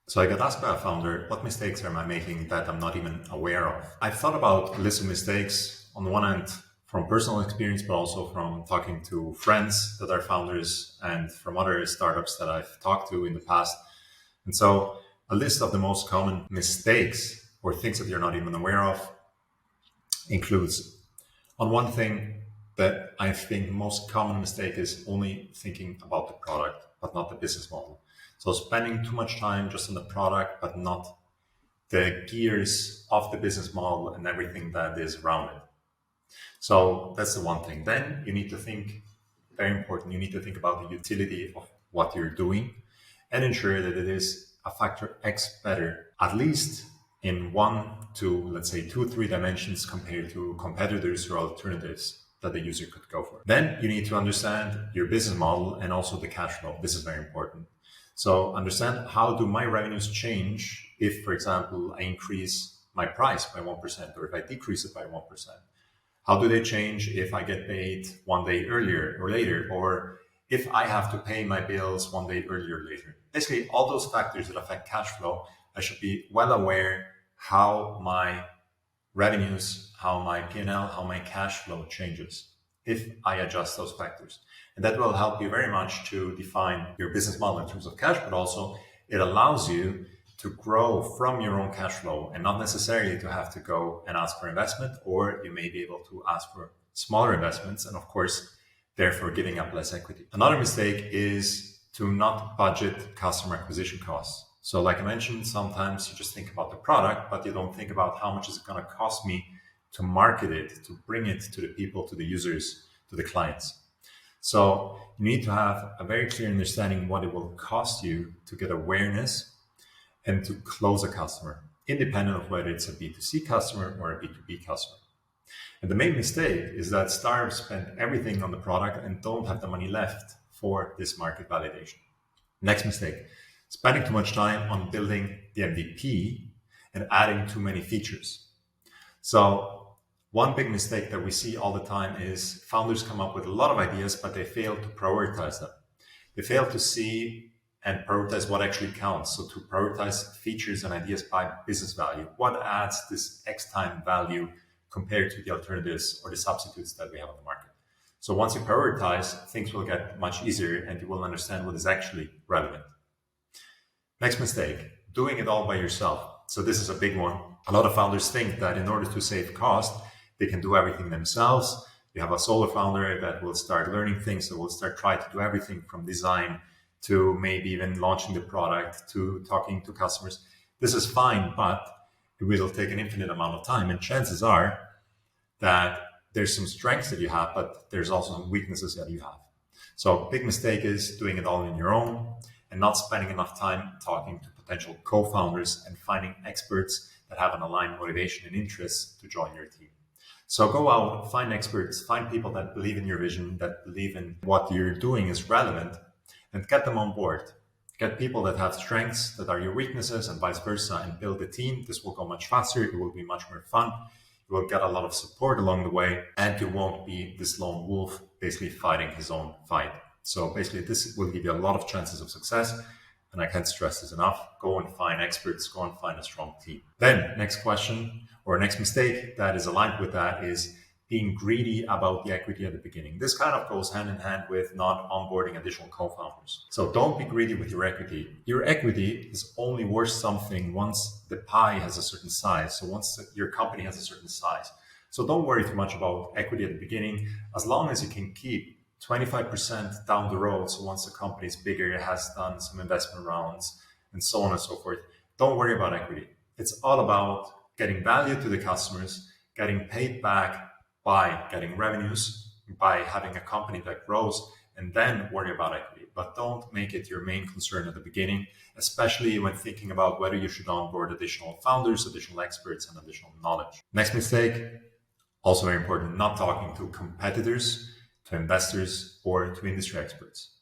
So I got asked by a founder, what mistakes am I making that I'm not even aware of? I've thought about a list of mistakes on the one hand from personal experience, but also from talking to friends that are founders and from other startups that I've talked to in the past. And so a list of the most common mistakes or things that you're not even aware of includes on one thing that I think most common mistake is only thinking about the product, but not the business model. So spending too much time just on the product, but not the gears of the business model and everything that is around it. So that's the one thing. Then you need to think, very important, you need to think about the utility of what you're doing and ensure that it is a factor X better, at least in one to, let's say, two, three dimensions compared to competitors or alternatives that the user could go for. Then you need to understand your business model and also the cash flow. This is very important. So understand, how do my revenues change if, for example, I increase my price by 1% or if I decrease it by 1%? How do they change if I get paid one day earlier or later, or if I have to pay my bills one day earlier or later? Basically, all those factors that affect cash flow, I should be well aware how my revenues, how my P&L, how my cash flow changes if I adjust those factors. And that will help you very much to define your business model in terms of cash, but also it allows you to grow from your own cash flow and not necessarily to have to go and ask for investment, or you may be able to ask for smaller investments and of course, therefore giving up less equity. Another mistake is to not budget customer acquisition costs. So like I mentioned, sometimes you just think about the product, but you don't think about how much is it going to cost me to market it, to bring it to the people, to the users, to the clients. So you need to have a very clear understanding what it will cost you to get awareness and to close a customer, independent of whether it's a B2C customer or a B2B customer. And the main mistake is that startups spend everything on the product and don't have the money left for this market validation. Next mistake, spending too much time on building the MVP and adding too many features. So one big mistake that we see all the time is founders come up with a lot of ideas, but they fail to prioritize them. They fail to see and prioritize what actually counts. So to prioritize features and ideas by business value, what adds this X time value compared to the alternatives or the substitutes that we have on the market. So once you prioritize, things will get much easier and you will understand what is actually relevant. Next mistake, doing it all by yourself. So this is a big one. A lot of founders think that in order to save cost, they can do everything themselves. You have a solo founder that will start learning things, that will start trying to do everything from design to maybe even launching the product to talking to customers. This is fine, but it will take an infinite amount of time. And chances are that there's some strengths that you have, but there's also some weaknesses that you have. So big mistake is doing it all on your own and not spending enough time talking to potential co-founders and finding experts that have an aligned motivation and interest to join your team. So go out, find experts, find people that believe in your vision, that believe in what you're doing is relevant, and get them on board. Get people that have strengths that are your weaknesses and vice versa, and build a team. This will go much faster. It will be much more fun. You will get a lot of support along the way, and you won't be this lone wolf basically fighting his own fight. So basically, this will give you a lot of chances of success. And I can't stress this enough. Go and find experts, go and find a strong team. Then next question or next mistake that is aligned with that is being greedy about the equity at the beginning. This kind of goes hand in hand with not onboarding additional co-founders. So don't be greedy with your equity. Your equity is only worth something once the pie has a certain size. So once your company has a certain size. So don't worry too much about equity at the beginning, as long as you can keep 25% down the road. So once the company is bigger, it has done some investment rounds and so on and so forth. Don't worry about equity. It's all about getting value to the customers, getting paid back by getting revenues, by having a company that grows, and then worry about equity. But don't make it your main concern at the beginning, especially when thinking about whether you should onboard additional founders, additional experts, and additional knowledge. Next mistake, also very important, not talking to competitors, to investors, or to industry experts.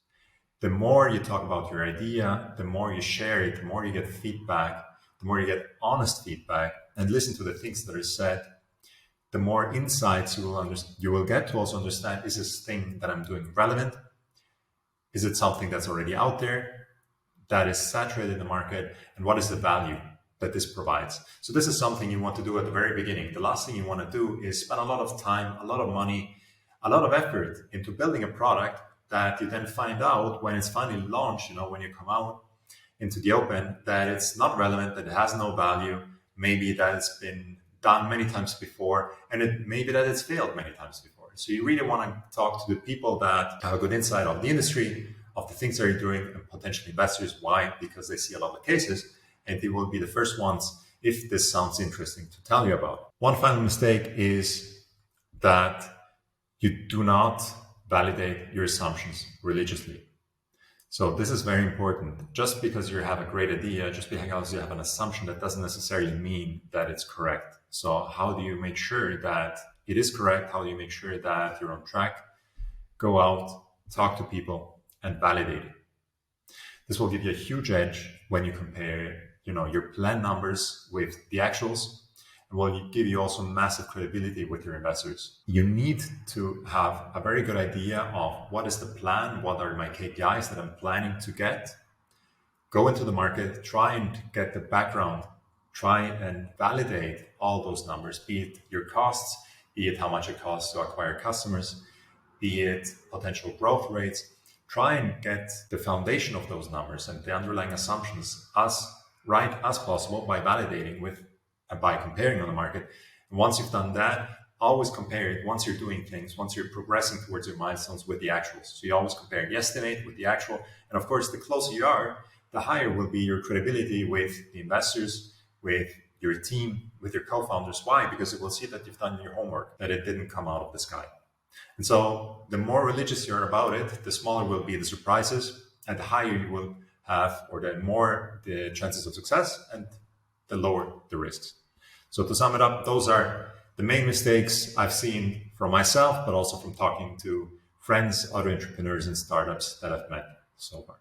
The more you talk about your idea, the more you share it, the more you get feedback, the more you get honest feedback and listen to the things that are said, the more insights you will get to also understand, is this thing that I'm doing relevant? Is it something that's already out there? that is saturated in the market, and what is the value that this provides. So this is something you want to do at the very beginning. The last thing you want to do is spend a lot of time, a lot of money, a lot of effort into building a product that you then find out when it's finally launched, when you come out into the open, that it's not relevant, that it has no value, maybe that it's been done many times before, and maybe that it's failed many times before. So you really want to talk to the people that have a good insight of the industry, of the things they're doing, and potential investors. Why? Because they see a lot of cases, and they will be the first ones, if this sounds interesting, to tell you about. One final mistake is that you do not validate your assumptions religiously. So this is very important. Just because you have a great idea, just because you have an assumption, that doesn't necessarily mean that it's correct. So how do you make sure that it is correct? How do you make sure that you're on track? Go out, talk to people, and validate it. This will give you a huge edge when you compare, your planned numbers with the actuals, and will give you also massive credibility with your investors. You need to have a very good idea of what is the plan, what are my KPIs that I'm planning to get. Go into the market, try and get the background, try and validate all those numbers, be it your costs, be it how much it costs to acquire customers, be it potential growth rates. Try and get the foundation of those numbers and the underlying assumptions as right as possible by validating by comparing on the market. And once you've done that, always compare it once you're doing things, once you're progressing towards your milestones with the actuals. So you always compare the estimate with the actual. And of course, the closer you are, the higher will be your credibility with the investors, with your team, with your co-founders. Why? Because it will see that you've done your homework, that it didn't come out of the sky. And so the more religious you're about it, the smaller will be the surprises, and the higher you will have, or the more the chances of success, and the lower the risks. So to sum it up, those are the main mistakes I've seen from myself, but also from talking to friends, other entrepreneurs and startups that I've met so far.